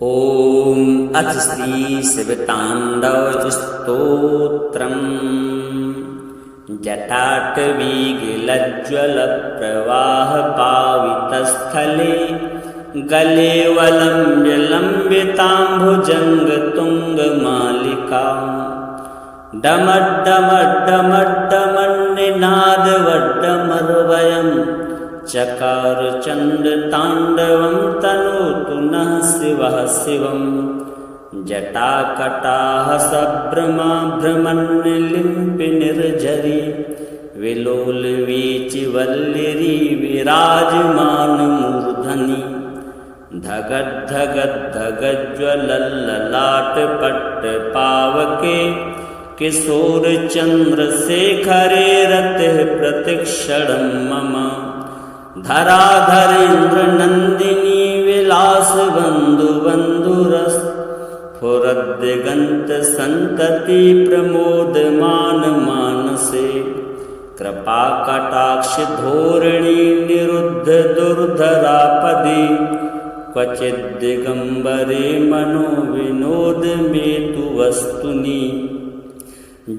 ॐ अथ श्री शिवताण्डव स्तोत्रम्। जटाटवीगिलज्ज्वलप्रवाहपावितस्थले गले वलम्ब्य लम्बिताम्भुजङ्गतुङ्गमालिकाम् डमड्डमड्डमड्डमन्निनादवड्डमर्वयम् चकार चण्डताण्डवं तनोतु नः शिवः शिवम्। जटाकटाः सभ्रमा भ्रमन्निलिम्पि निर्झरी विलोलवीचिवल्लिरी विराजमानमूर्धनि धगद्धगद्धगज्ज्वलल्ललाटपट्टपावके किशोरचन्द्रशेखरे रतिः प्रतिक्षणं मम। धराधरेन्द्रनन्दिनी विलासबन्धुबन्धुरस्फुरद्दिगन्तसन्तति प्रमोदमानमानसे कृपाकटाक्षधोरिणी निरुद्धदुर्धरापदे क्वचिद्दिगम्बरे मनोविनोदमेतु वस्तुनि।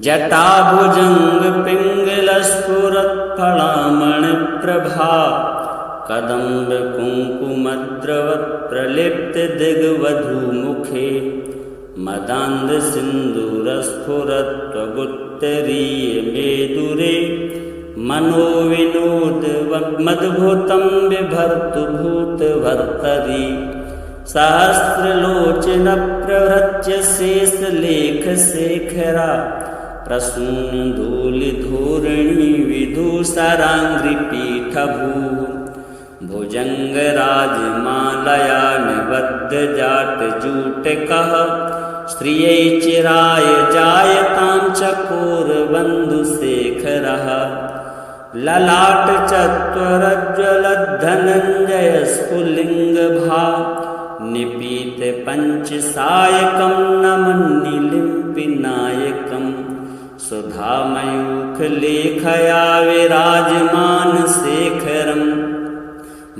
जटाभुजङ्गपिङ्गलस्फुरत्फलामणिप्रभा कदम्बकुङ्कुमद्रवत्प्रलिप्तदिग्वधूमुखे मदान्धसिन्दूरस्फुरत्वगुत्तरीयमेदुरे मनोविनोदमद्भुतं बिभर्तु भूतभर्तरि। सहस्रलोचनप्रभृत्य शेषलेखशेखरा प्रसूनधूलिधूरिणी विधूसराङ्घ्रिपीठभूः भुजङ्गराजमालया निबद्धजाटजूटकः श्रियै चिराय जायतां चकोरबन्धुशेखरः। ललाटचत्वरज्ज्वलद्धनञ्जयस्फुलिङ्गभा निपीतपञ्चसायकं नमन्निलिम्पिनायकं सुधामयूखलेखया विराजमानशेखरम्।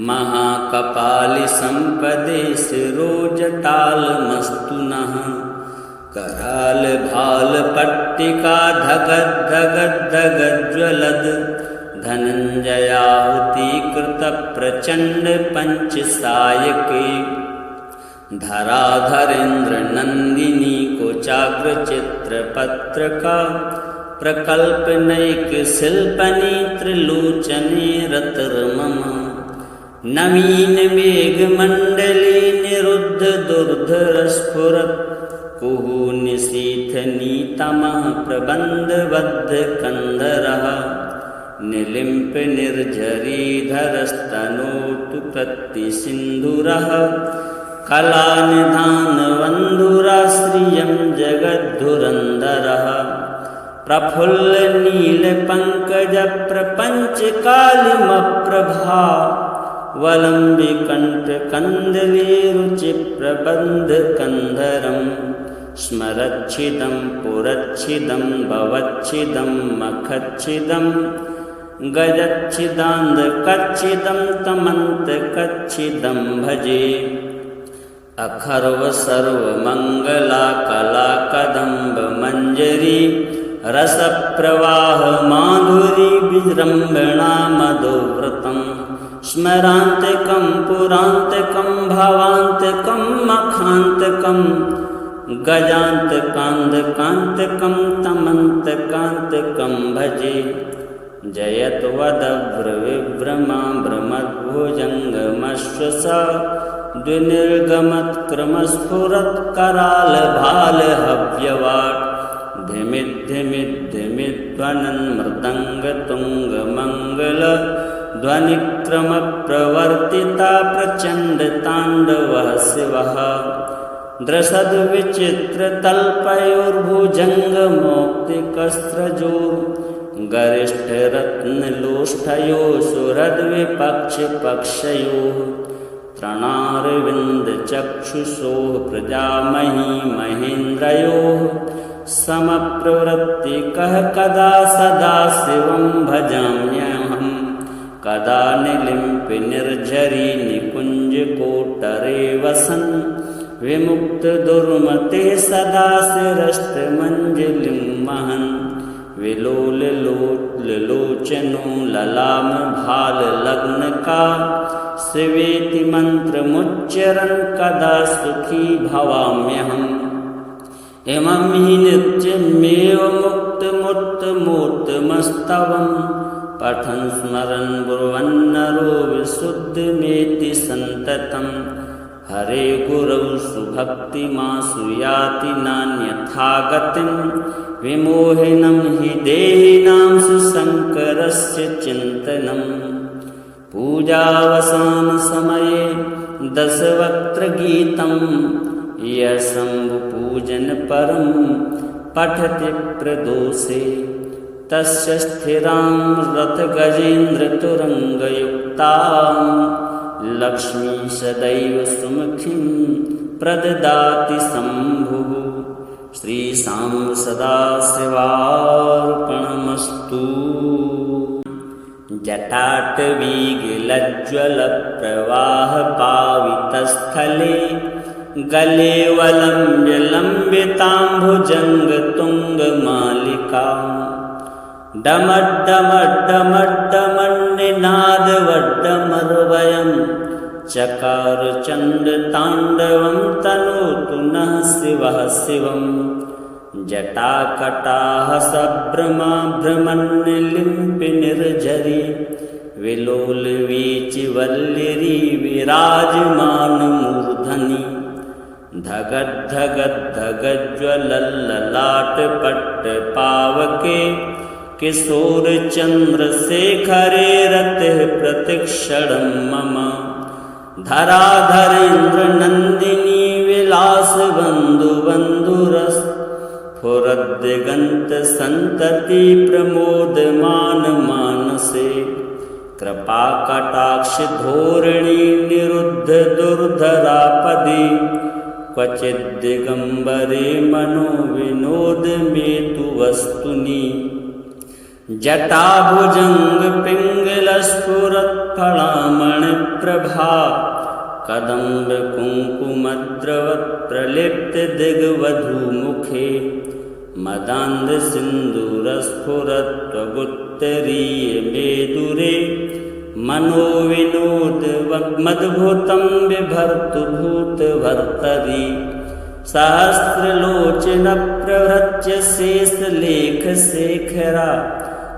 महाकपालिसम्पदे शिरोजटालमस्तु नः करालभालपट्टिका धगद्धगद्धगज्ज्वलद् धनञ्जयाहुतीकृतप्रचण्डपञ्चसायके धराधरेन्द्रनन्दिनी कोचाग्रचित्रपत्रका प्रकल्पनैकशिल्पनी त्रिलोचने रतिर्मम। नवीनमेघमण्डले निरुद्धदुर्धरस्फुरत् कुहूनिशीथनीतमः प्रबन्धबद्धकन्धरः निलिम्पनिर्झरीधरस्तनोतु प्रतिसिन्धुरः कलानिधानबन्धुराश्रियं जगद्धुरन्धरः। प्रफुल्लनीलपङ्कजप्रपञ्चकालिमप्रभा वलम्बिकण्ठकन्दलीरुचिप्रबन्धकन्धरं स्मरच्छिदं पुरच्छिदं भवच्छिदं मखच्छिदं गजच्छिदान्धकच्छिदं तमन्तकच्छिदं भजे। अखर्वसर्वमङ्गला कलाकदम्बमञ्जरी रसप्रवाह माधुरी विजृम्भणा मधुव्रतं स्मरान्तिकं पुरान्तिकं भावान्तिकं मखान्तिकं गजान्तकान्धकान्तिकं तमन्तकान्तिकं भजे। जयत्वदभ्रविभ्रमा भ्रमद्भुजङ्गमश्वसा द्विनिर्गमत्क्रमस्फुरत्करालभालहव्यवाट् धिमिद्धिमिद्धिमिध्वनन् मृदङ्गतुङ्गमङ्गल ध्वनिक्रमप्रवर्तिता प्रचण्डताण्डवः शिवः। दृशद्विचित्रतल्पयोर्भुजङ्गमौक्तिकस्रजो गरिष्ठरत्नलोष्ठयोः सुहृद्विपक्षपक्षयोः तृणारविन्दचक्षुषोः प्रजामही महेन्द्रयोः समप्रवृत्तिकः कदा सदा शिवं भजाम्यहम्। कदा निलिम्प निर्झरी निकुञ्जकोटरे वसन् विमुक्त दुर्मते सदा शिरस्तमञ्जलिं वहन् विलोललोचनो ललाम भाल लग्न का शिवेति मंत्रमुच्चरन् कदा सुखी भवाम्यहम् इमं हि नित्यमेव मुक्तमूर्तमूर्तमस्तवम् पठन् स्मरन् ब्रुवन्नरो विशुद्धमेति सन्ततम् हरे गुरौ सुभक्तिमासु याति नान्यथा गतिम् विमोहिनं हि देहिनां सुशङ्करस्य चिन्तनम् पूजावसानसमये दशवक्त्रगीतं यः शम्भुपूजनपरं पठति प्रदोषे तस्य स्थिरां रथगजेन्द्रतुरङ्गयुक्तां लक्ष्मी सदैव सुमुखीं प्रददाति शम्भुः। श्रीशां सदाशिवार्पणमस्तु। जटाटवीगलज्ज्वलप्रवाहपावितस्थले गले वलम्ब्य लम्बिताम्भुजङ्गतुङ्गमालिकां डमड्डमड्डमड्डमन्निनादवड्डमर्वयं चकार चण्डताण्डवं तनोतु नः शिवः शिवम्। जटाकटाः सभ्रमा भ्रमन्निलिम्पि निर्झरी विलोलवीचिवल्लिरी विराजमानमूर्धनि धगद्धगद्धगज्ज्वलल्ललाटपट्टपावके किशोरचन्द्रशेखरे रतिः प्रतिक्षणं मम धराधरेन्द्रनन्दिनी विलासबन्धुबन्धुरस्फुरद्दिगन्तसन्तति प्रमोदमानमानसे कृपाकटाक्षधोरिणी निरुद्धदुर्धरापदे क्वचिद्दिगम्बरे मनोविनोदमेतु वस्तुनि जटाभुजङ्गपिङ्गलस्फुरत्फलामणिप्रभा कदम्बकुङ्कुमद्रवत्प्रलिप्तदिग्वधूमुखे मदान्धसिन्दूरस्फुरत्वगुत्तरीयमेदुरे मनोविनोदमद्भुतं बिभर्तु भूतभर्तरि सहस्रलोचनप्रभृत्य शेषलेखशेखरा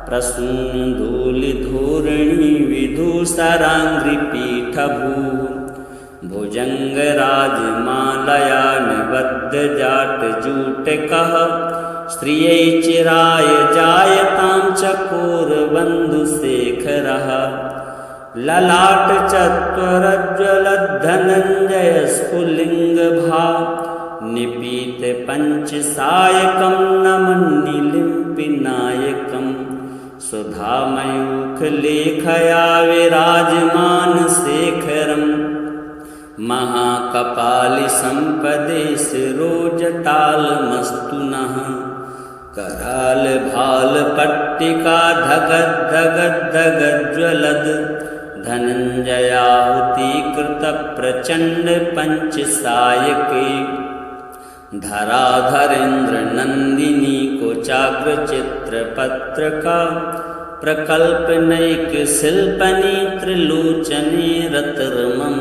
प्रसूनधूलिधोरिणी विधूसराङ्घ्रिपीठभूः भुजङ्गराजमालया निबद्धजाटजूटकः स्त्रियै चिराय जायतां चकोरबन्धुशेखरः ललाटचत्वरज्ज्वलद्धनञ्जयस्फुलिङ्गभा निपीतपञ्चसायकं नमन्निलिम्पिनायकं सुधामयूखलेखया विराजमानशेखरम् महाकपालिसम्पदे शिरोजटालमस्तु नः करालभालपट्टिका धगद्धगद्धगज्ज्वलद् धनञ्जयाहुतीकृतप्रचण्डपञ्चसायके धराधरेन्द्रनन्दिनी कोचाग्रचित्रपत्रका प्रकल्पनैकशिल्पनी त्रिलोचने रतिर्मम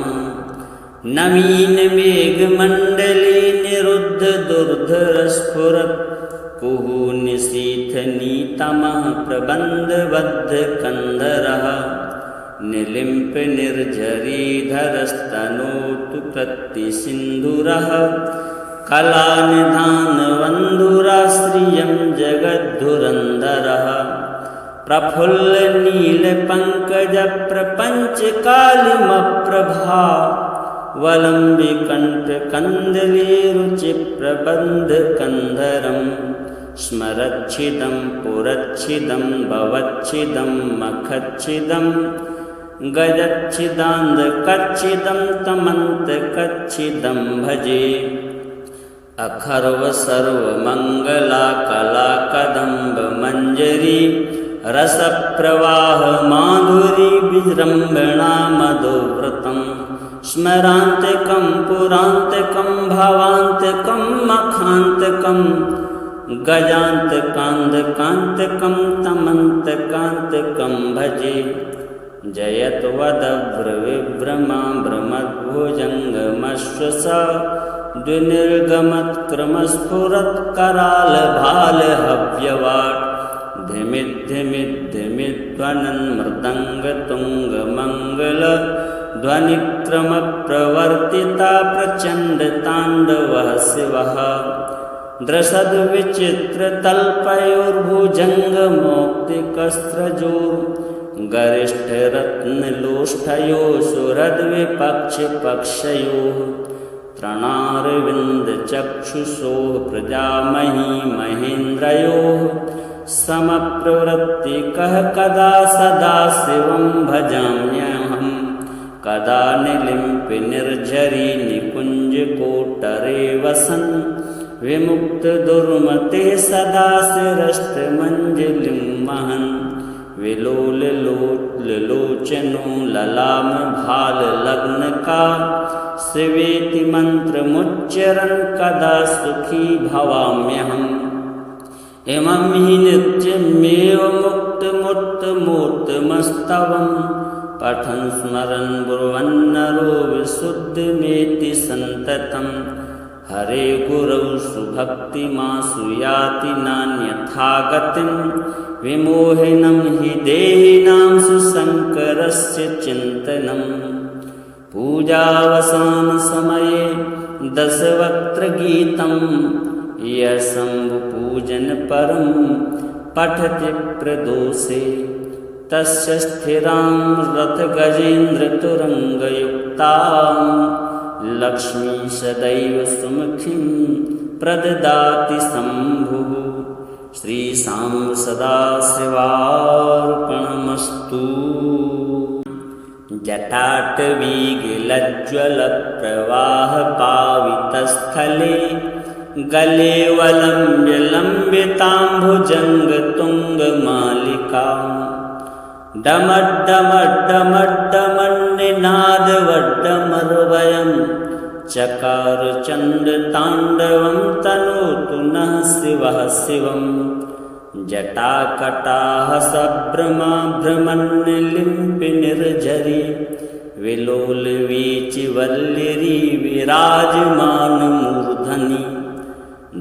नवीनमेघमण्डले निरुद्धदुर्धरस्फुरत् कुहूनिशीथनीतमः प्रबन्धबद्धकन्धरः निलिम्पनिर्झरीधरस्तनोतु प्रतिसिन्धुरः कलानिधानवन्धुराश्रियं जगद्धुरन्धरः प्रफुल्लनीलपङ्कजप्रपञ्चकालिमप्रभा वलम्बिकण्ठकन्दलीरुचिप्रबन्धकन्धरं स्मरच्छिदं पुरच्छिदं भवच्छिदं मखच्छिदं गजच्छिदान्धकच्छिदं तमन्तकच्छिदं भजे अखर्वसर्वमङ्गला कलाकदम्बमञ्जरी रसप्रवाह माधुरी विजृम्भणा मधुव्रतं स्मरान्तिकं पुरान्तिकं भावान्तिकं मखान्तिकं गजान्तकान्तिकान्तिकं तमन्तकान्तिकं भजे। जयत्वदभ्रविभ्रमा भ्रमद्भुजङ्गमश्वसा द्विनिर्गमत्क्रमस्फुरत्करालभालहव्यवाट् धिमिद्धिमिद्धिमिध्वनन् मृदङ्गतुङ्गमङ्गल ध्वनिक्रमप्रवर्तिता प्रचण्डताण्डवः शिवः दृशद्विचित्रतल्पयोर्भुजङ्गमौक्तिकस्रजो गरिष्ठरत्नलोष्ठयोः सुहृद्विपक्षपक्षयोः तृणारविन्दचक्षुषोः प्रजामही महेन्द्रयोः समप्रवृत्तिकः कदा सदा शिवं भजाम्यहं कदा निलिम्पि निर्झरी निकुञ्जकोटरे वसन् विमुक्तदुर्मते सदा शिरष्टमञ्जलिं वहन् विलोललोचनो ललामभाललग्नका शिवेति मन्त्रमुच्चरन् कदा सुखी भवाम्यहम् इमं हि नित्यमेव मुक्तमुत्तमोत्तमस्तवं पठन् स्मरन् ब्रुवन्नरो विशुद्धमेति सन्ततं हरे गुरौ सुभक्तिमासु याति नान्यथा गतिं विमोहिनं हि देहिनां सुशङ्करस्य चिन्तनं पूजावसानसमये दशवक्त्रगीतं यः शम्भुपूजनपरं पठति प्रदोषे तस्य स्थिरां रथगजेन्द्रतुरङ्गयुक्तां लक्ष्मी सदैव सुमुखीं प्रददाति शम्भुः। श्रीशां सदाशिवार्पणमस्तु। जटाटवीगलज्ज्वलप्रवाहपावितस्थले गले वलम्ब्य लम्बिताम्भुजङ्गतुङ्गमालिकां डमड्डमड्डमड्डमन्निनादवड्डमर्वयं चकार चण्डताण्डवं तनोतु नः शिवः शिवं। जटाकटाः सभ्रमा भ्रमन्निलिम्पि निर्झरी विलोलवीचिवल्लिरी विराजमानमूर्धनि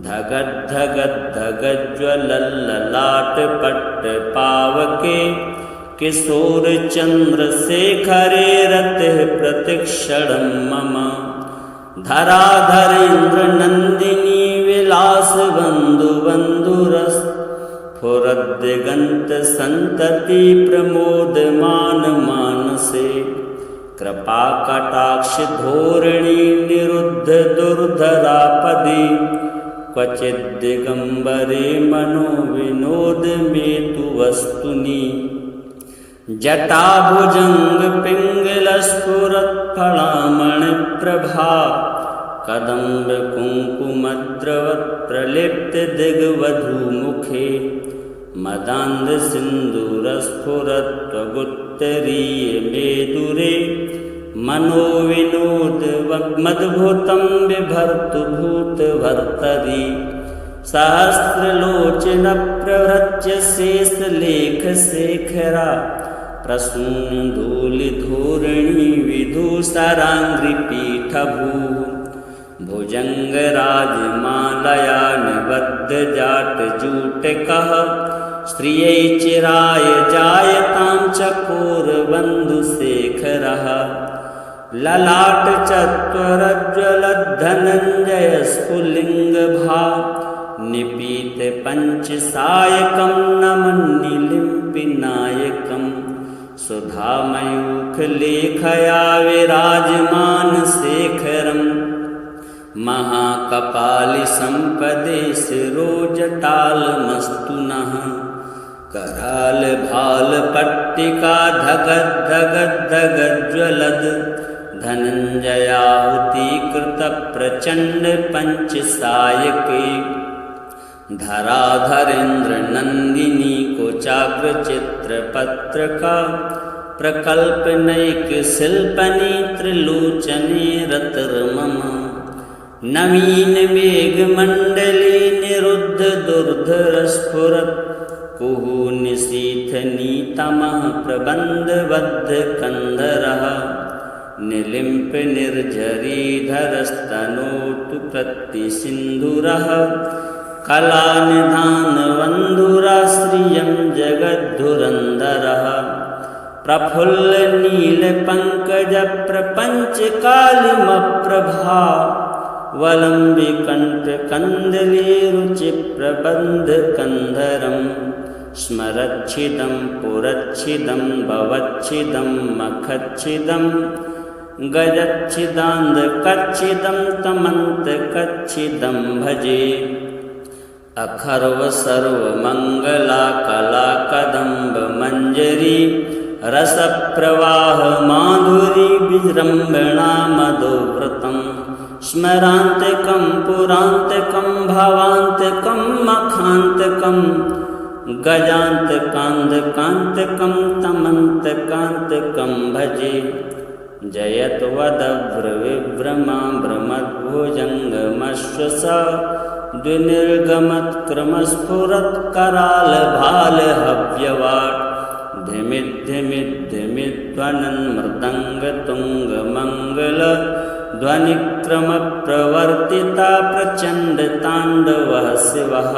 धगद्धगद्धगज्ज्वलल्ललाटपट्टपावके किशोरचन्द्रशेखरे रतिः प्रतिक्षणं मम धराधरेन्द्रनन्दिनी विलासबन्धुबन्धुरस्फुरद्दिगन्तसन्तति प्रमोदमानमानसे कृपाकटाक्षधोरिणी निरुद्धदुर्धरापदे क्वचिद्दिगम्बरे मनोविनोदमेतु वस्तुनि जटाभुजङ्गपिङ्गलस्फुरत्फलामणिप्रभा कदम्बकुङ्कुमद्रवत्प्रलिप्तदिग्वधूमुखे मदान्धसिन्दूरस्फुरत्वगुत्तरीयमेदुरे मनोविनोदमद्भुतं बिभर्तु भूतभर्तरि सहस्रलोचनप्रभृत्य शेषलेखशेखरा प्रसूनधूलिधोरणी विधूसराङ्घ्रिपीठभूः भुजङ्गराजमालया निबद्धजाटजूटकः श्रियै चिराय जायतां चकोरबन्धुशेखरः ललाटचत्वरज्ज्वलद्धनञ्जयस्फुलिङ्गभा निपीतपञ्चसायकं नमन्निलिम्पिनायकं सुधामयूखलेखया विराजमानशेखरं महाकपालिसम्पदे शिरोजटालमस्तु नः करालभालपट्टिका धगद्धगद्धगज्ज्वलद् धनञ्जयाहुतीकृतप्रचण्डपञ्चसायके धराधरेन्द्र नंदिनी कोचाग्र चित्रपत्र का प्रकल्पनैक शिल्पनी त्रिलोचने रतिर्मम नवीन मेघमण्डले निरुद्ध दुर्धरस्फुरत् कुहू निशीथनीतमः प्रबन्धबद्ध कन्धरः निलिम्प निर्झरीधरस्तनोतु प्रतिसिन्धुरः कलानिधानवन्धुराश्रियं जगद्धुरन्धरः प्रफुल्लनीलपङ्कजप्रपञ्चकालिमप्रभा वलम्बिकण्ठकन्दलीरुचिप्रबन्धकन्धरं स्मरच्छिदं पुरच्छिदं भवच्छिदं मखच्छिदं गजच्छिदान्धकच्छिदं तमन्तकच्छिदं भजे अखर्व सर्वमङ्गला कला कदम्ब मञ्जरी रसप्रवाह माधुरी विजृम्भणा मधुव्रतं स्मरान्तिकं पुरान्तिकं भावान्तिकं मखान्तिकं गजान्तकान्धकान्तिकं तमन्तकान्तिकं भजे जयत्वदभ्रविभ्रमा भ्रमद्भुजङ्गमश्वसा द्विनिर्गमत्क्रमस्फुरत्करालभालहव्यवाट् धिमिद्धिमिद्धिमिध्वनन् मृदङ्गतुङ्गमङ्गल ध्वनिक्रमप्रवर्तिता प्रचण्डताण्डवः शिवः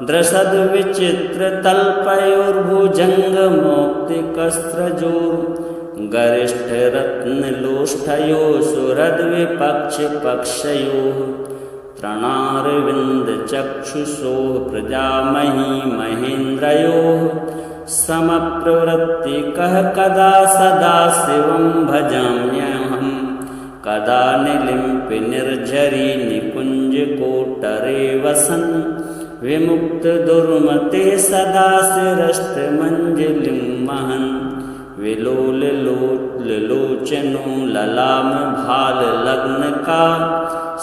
द्रशद्विचित्रतल्पयोर्भुजङ्गमौक्तिकस्रजोः गरिष्ठरत्नलोष्ठयोः सुहृद्विपक्षपक्षयोः तृणारविन्दचक्षुषोः प्रजामही महेन्द्रयोः समप्रवृत्तिकः कदा सदा शिवं भजाम्यहं कदा निलिम्पि निर्झरी निकुञ्जकोटरे वसन् विमुक्तदुर्मते सदा शिरष्टमञ्जलिं महन् विलोललोचनो ललामभाललग्नका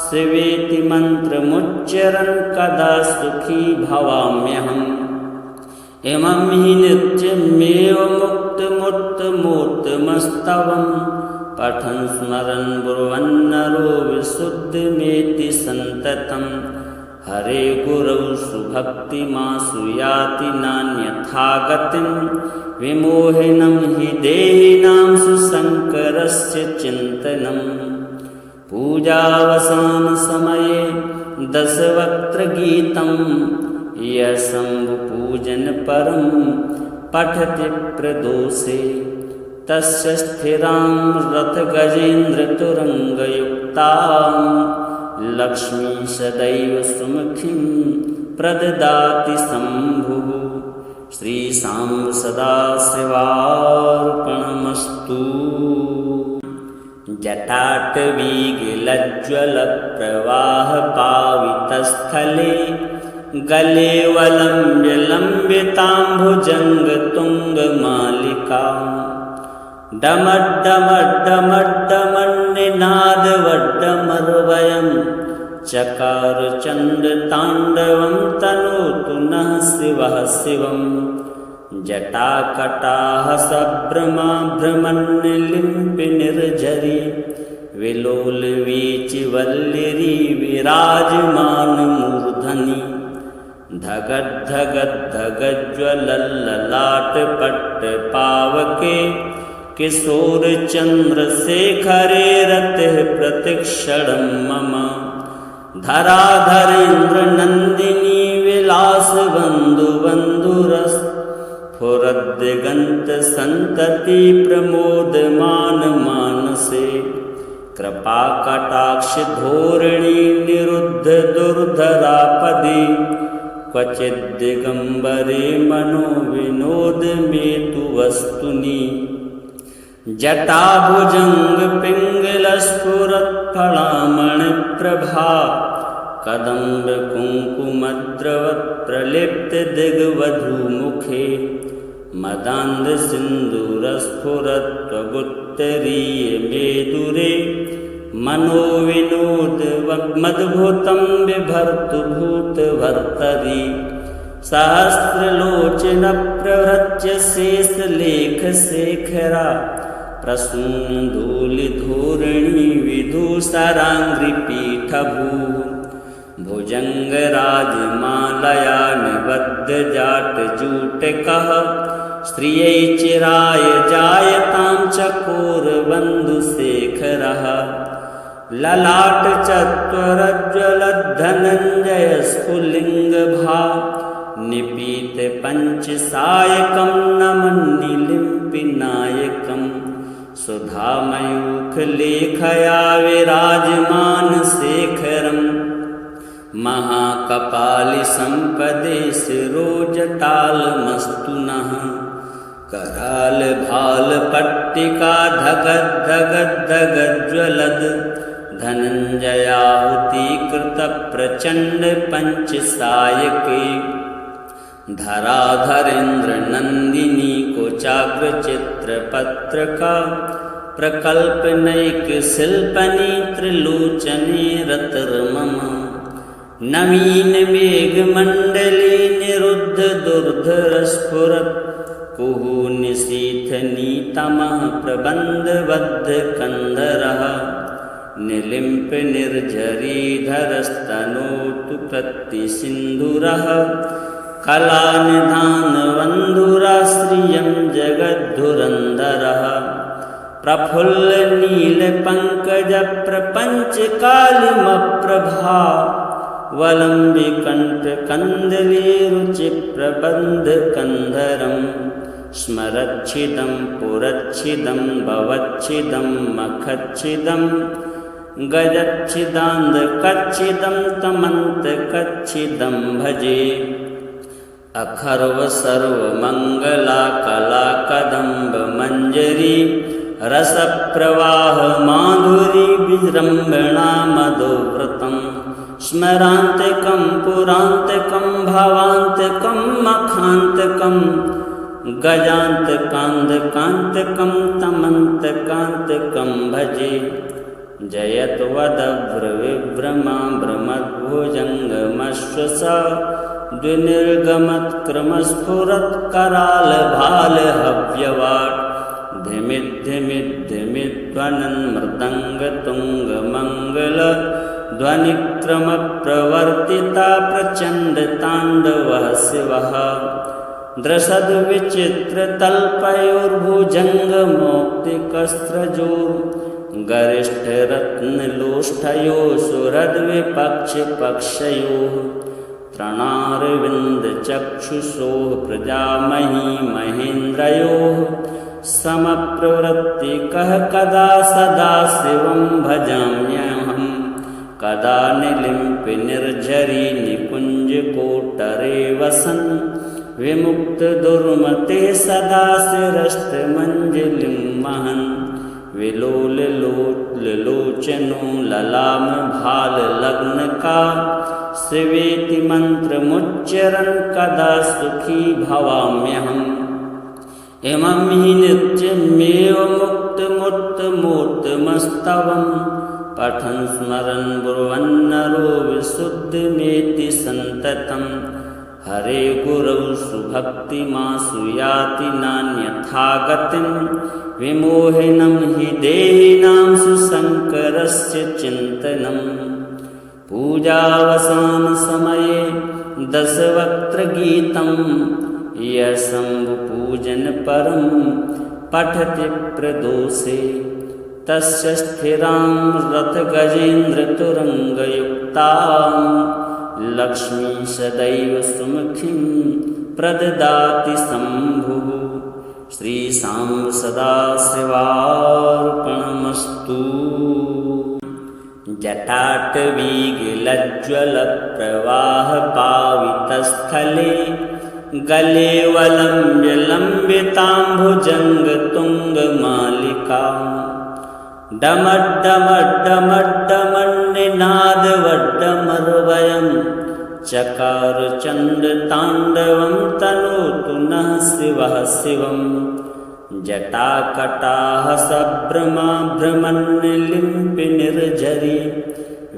शिवेति मन्त्रमुच्चरन् कदा सुखी भवाम्यहम् इमं हि नित्यमेव मुक्तमूर्तमूर्तमस्तवं पठन् स्मरन् ब्रुवन्नरो विशुद्धमेति सन्ततं हरे गुरौ सुभक्तिमासु याति नान्यथा गतिं विमोहिनं हि देहिनां सुशङ्करस्य चिन्तनं पूजावसानसमये दशवक्त्रगीतं यः शम्भुपूजनपरं पठति प्रदोषे तस्य स्थिरां रथगजेन्द्रतुरङ्गयुक्तां लक्ष्मी सदैव सुमुखीं प्रददाति शम्भुः श्रीशां सदाशिवार्पणमस्तु जटाटवीगिलज्ज्वलप्रवाहपावितस्थले गले वलम्ब्यलम्बिताम्भुजङ्गतुङ्गमालिकां डमड्डमड्डमड्डमन्निनादवड्डमर्वयं चकार चण्डताण्डवं तनोतु नः शिवः शिवं जटाकटाः सभ्रमा भ्रमन्निलिम्पि निर्झरी विलोलवीचिवल्लिरी विराजमानमूर्धनि धगद्धगद्धगज्ज्वलल्ललाटपट्टपावके किशोरचन्द्रशेखरे रतिः प्रतिक्षणं मम धराधरेन्द्रनन्दिनी विलासबन्धुबन्धुरस्फुरद्दिगन्तसन्तति प्रमोदमानमानसे कृपाकटाक्षधोरिणी निरुद्धदुर्धरापदे क्वचिद्दिगम्बरे मनोविनोदमेतु वस्तुनि जटाभुजङ्गपिङ्गलस्फुरत्फलामणिप्रभा कदम्बकुङ्कुमद्रवत्प्रलिप्तदिग्वधूमुखे मदान्धसिन्दूरस्फुरत्त्वगुत्तरीयमेदुरे मनोविनोदवल्लरी मद्भुतं बिभर्तु भूतभर्तरि सहस्रलोचनप्रभृत्य शेषलेखशेखरा प्रसूनधूलिधूरिणी विधूसराङ्घ्रिपीठभूः भुजङ्गराजमालया निबद्धजाटजूटकः श्रियै चिराय जायतां चकोरबन्धुशेखरः ललाटचत्वरज्ज्वलद्धनञ्जयस्फुलिङ्गभा निपीतपञ्चसायकं नमन्निलिम्पिनायकं सुधामयूखलेखया विराजमानशेखरम् महाकपालिसम्पदे शिरोजटालमस्तु नः करालभालपट्टिका धगद्धगद्धगज्ज्वलद् धनञ्जयाहुतीकृतप्रचण्डपञ्चसायके धराधरेन्द्रनन्दिनी कोचाग्रचित्रपत्रका प्रकल्पनैकशिल्पनी त्रिलोचने रतिर्मम नवीनमेघमण्डले निरुद्धदुर्धरस्फुरत् कुहूनिशीथनीतमः प्रबन्धबद्धकन्धरः निलिम्पनिर्झरीधरस्तनोतु प्रतिसिन्धुरः कलानिधानबन्धुराश्रियं जगद्धुरन्धरः प्रफुल्लनीलपङ्कजप्रपञ्चकालिमप्रभा वलम्बिकण्ठकन्दलीरुचिप्रबन्धकन्धरं स्मरच्छिदं पुरच्छिदं भवच्छिदं मखच्छिदं गजच्छिदान्धकच्छिदं तमन्तकच्छिदं भजे अखर्वसर्वमङ्गला कलाकदम्बमञ्जरी रसप्रवाह माधुरी विजृम्भणा मधुव्रतं स्मरान्तिकं पुरान्तिकं भावान्तिकं मखान्तिकं गजान्तकान्तिकान्तिकं तमन्तकान्तिकं भजे जयत्वदभ्रविभ्रमा भ्रमद्भुजङ्गमश्वसा द्विनिर्गमत्क्रमस्फुरत्करालभालहव्यवाट् धिमिद्धिमिद्धिमिध्वनन् मृदङ्गतुङ्गमङ्गल ध्वनिक्रमप्रवर्तिता प्रचण्डताण्डवः शिवः द्रशद्विचित्रतल्पयोर्भुजङ्गमौक्तिकस्त्रजोः गरिष्ठरत्नलोष्ठयोः सुहृद्विपक्षपक्षयोः तृणारविन्दचक्षुषोः प्रजामही महेन्द्रयोः समप्रवृत्तिकः कदा सदा शिवं भजाम्यहं कदा निलिम्पनिर्झरी निकुञ्जकोटरे वसन् विमुक्तदुर्मते सदा शिरष्टमञ्जलिं महन् विलोललोचनो ललामभाललग्नका शिवेति मन्त्रमुच्चरन् कदा सुखी भवाम्यहम् इमं हि नित्यमेव मुक्तमुत्तमोत्तमस्तवं पठन् स्मरन् ब्रुवन्नरो विशुद्धमेति सन्ततं हरे गुरौ सुभक्तिमासु याति नान्यथा गतिं विमोहिनं हि देहिनां सुशङ्करस्य चिन्तनं पूजावसानसमये दशवक्त्रगीतं यः शम्भुपूजनपरं पठति प्रदोषे तस्य स्थिरां रथगजेन्द्रतुरङ्गयुक्तां लक्ष्मी सदैव सुमुखीं प्रददाति शम्भुः श्रीशां सदाशिवार्पणमस्तु जटाटवीगलज्ज्वलप्रवाहपावितस्थले गले वलम्ब्यलम्बिताम्भुजङ्गतुङ्गमालिकां डमड्डमड्डमड्डमन्निनादवड्डमर्वयं चकार चण्डताण्डवं तनोतु नः शिवः शिवं जटाकटाः सभ्रमा भ्रमन्निलिम्पिनिर्झरी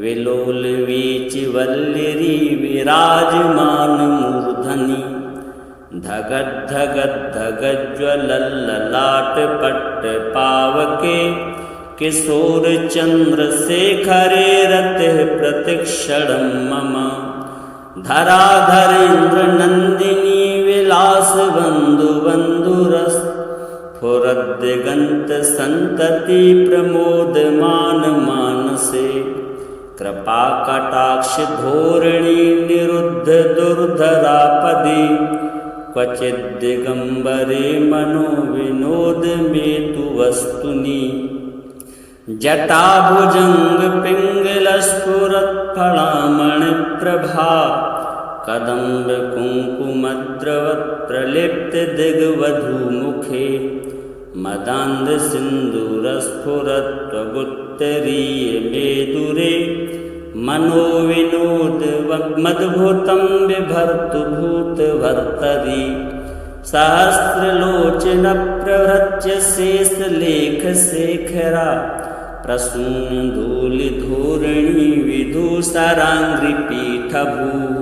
विलोल वीचिवल्लिरी विराजमान मूर्धनि धगद धगद धगज्ज्वलल्ललाट पट्ट पावके किशोर चंद्रशेखरे रतिः प्रतिक्षणं मम धराधरेन्द्र नंदिनी विलास बंधु बंधुरस फुरद्दिगंत संतति प्रमोदमान मानसे कृपा कटाक्ष धोरणी निरुद्ध दुर्धरापदे क्वचिद् दिगंबरे मनो विनोद मेतु वस्तुनि जटाभुजंग पिंगलस्फुरत्फलामणिप्रभा कदम्ब कुंकुमद्रवत् प्रलिप्त दिग्वधूमुखे मदान्ध सिन्दूरस्फुरत्वगुत्तरीय मेदुरे मनोविनोद मद्भुतं बिभर्तु भूतभर्तरि सहस्रलोचन प्रभृत्य शेषलेखशेखरा प्रसूनधूलिधूरिणी विधूसराङ्घ्रिपीठभूः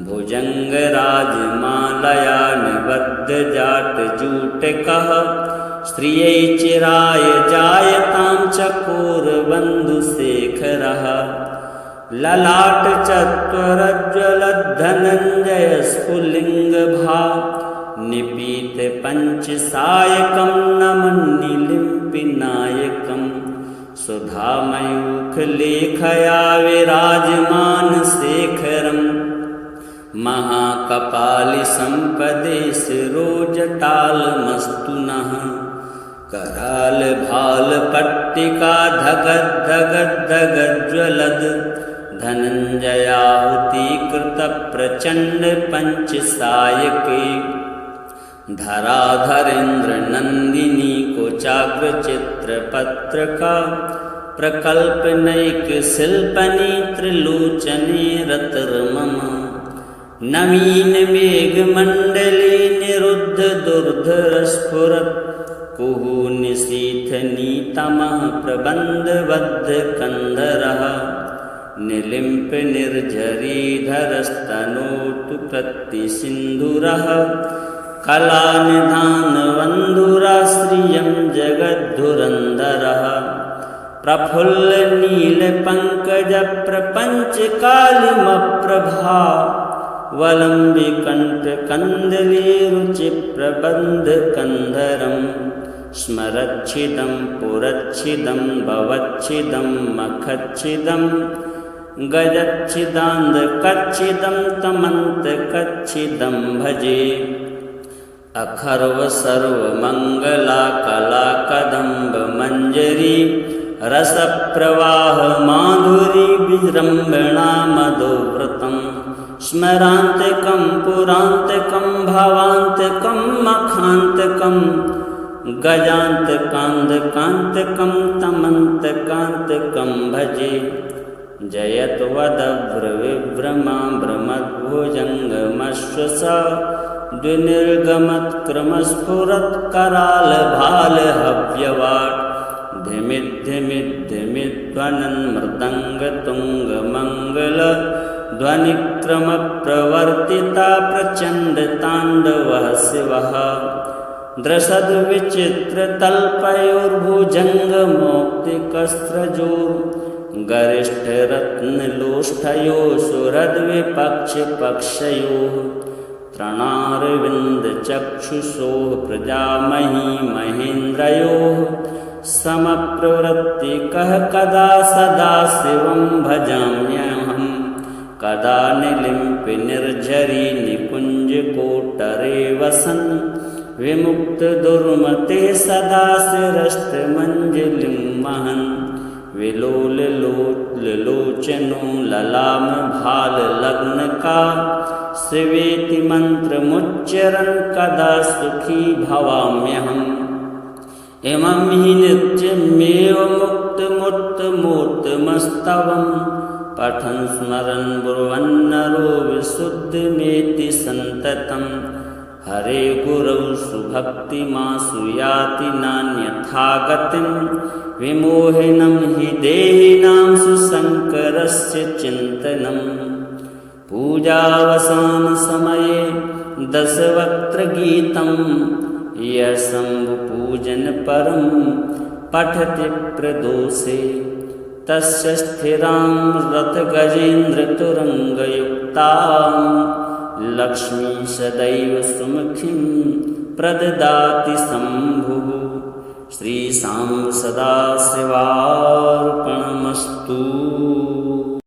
भुजङ्गराजमालया निबद्धजाटजूटकः श्रियै चिराय जायतां चकोरबन्धुशेखरः ललाटचत्वरज्ज्वलद्धनञ्जयस्फुलिङ्गभा निपीतपञ्चसायकं नमन्निलिम्पिनायकं सुधामयूखलेखया विराजमानशेखरं महाकपालिसम्पदे शिरोजटालमस्तु नः करालभालपट्टिका धगद् धगद् धगज्ज्वलद् धनञ्जयाहुतीकृतप्रचण्ड पञ्चसायके धराधरेन्द्र नंदिनी कोचाग्रचित्रपत्रका प्रकल्पनैक शिल्पनी त्रिलोचने रतिर्मम नवीन मेघमण्डले निरुद्ध दुर्धरस्फुरत् कुहूनिशीथनीतमः प्रबन्धबद्धकन्धरः निलिम्प निर्झरीधरस्तनोतु प्रतिसिन्धुरः कलानिधानवन्धुराश्रियं जगद्धुरन्धरः प्रफुल्लनीलपङ्कजप्रपञ्चकालिमप्रभा वलम्बिकण्ठकन्दलीरुचिप्रबन्धकन्धरं स्मरच्छिदं पुरच्छिदं भवच्छिदं मखच्छिदं गजच्छिदान्धकच्छिदं तमन्तकच्छिदं भजे अखर्व सर्वमङ्गला कला कदम्ब मञ्जरी रसप्रवाह माधुरी विजृम्भणा मधुव्रतं स्मरान्तिकं पुरान्तिकं भवान्तिकं मखान्तिकं गजान्तकान्धकान्तिकं तमन्तकान्तिकं भजे जयत्वदभ्रविभ्रमा भ्रमद्भुजङ्गमश्वसा द्विनिर्गमत्क्रमस्फुरत्करालभालहव्यवाट् धिमिद्धिमिद्धिमिध्वनन् मृदङ्गतुङ्गमङ्गल ध्वनिक्रमप्रवर्तिता प्रचण्डताण्डवः शिवः द्रशद्विचित्रतल्पयोर्भुजङ्गमौक्तिकस्रजोर् गरिष्ठरत्नलोष्ठयोः सुहृद्विपक्षपक्षयोः तृणारविन्दचक्षुषोः प्रजामही महेन्द्रयोः समप्रवृत्तिकः कदा सदा शिवं भजाम्यहं कदा निलिम्पि निर्झरी निकुञ्जकोटरे वसन् विमुक्तदुर्मते सदा शिरस्तमञ्जलिं वहन् विलोललोचनो ललामभाललग्नका शिवेति मन्त्रमुच्चरन् कदा सुखी भवाम्यहम् इमं हि नित्यमेव मुक्तमुत्तमोत्तमस्तवं पठन् स्मरन् ब्रुवन्नरो विशुद्धमेति सन्ततं हरे गुरौ सुभक्तिमासु याति नान्यथा गतिं विमोहिनं हि देहिनां सुशङ्करस्य चिन्तनम् पूजावसानसमये दशवक्त्रगीतं यः शम्भुपूजनपरं पठति प्रदोषे तस्य स्थिरां रथगजेन्द्रतुरङ्गयुक्तां लक्ष्मी सदैव सुमुखीं प्रददाति शम्भुः। श्रीशां सदाशिवार्पणमस्तु।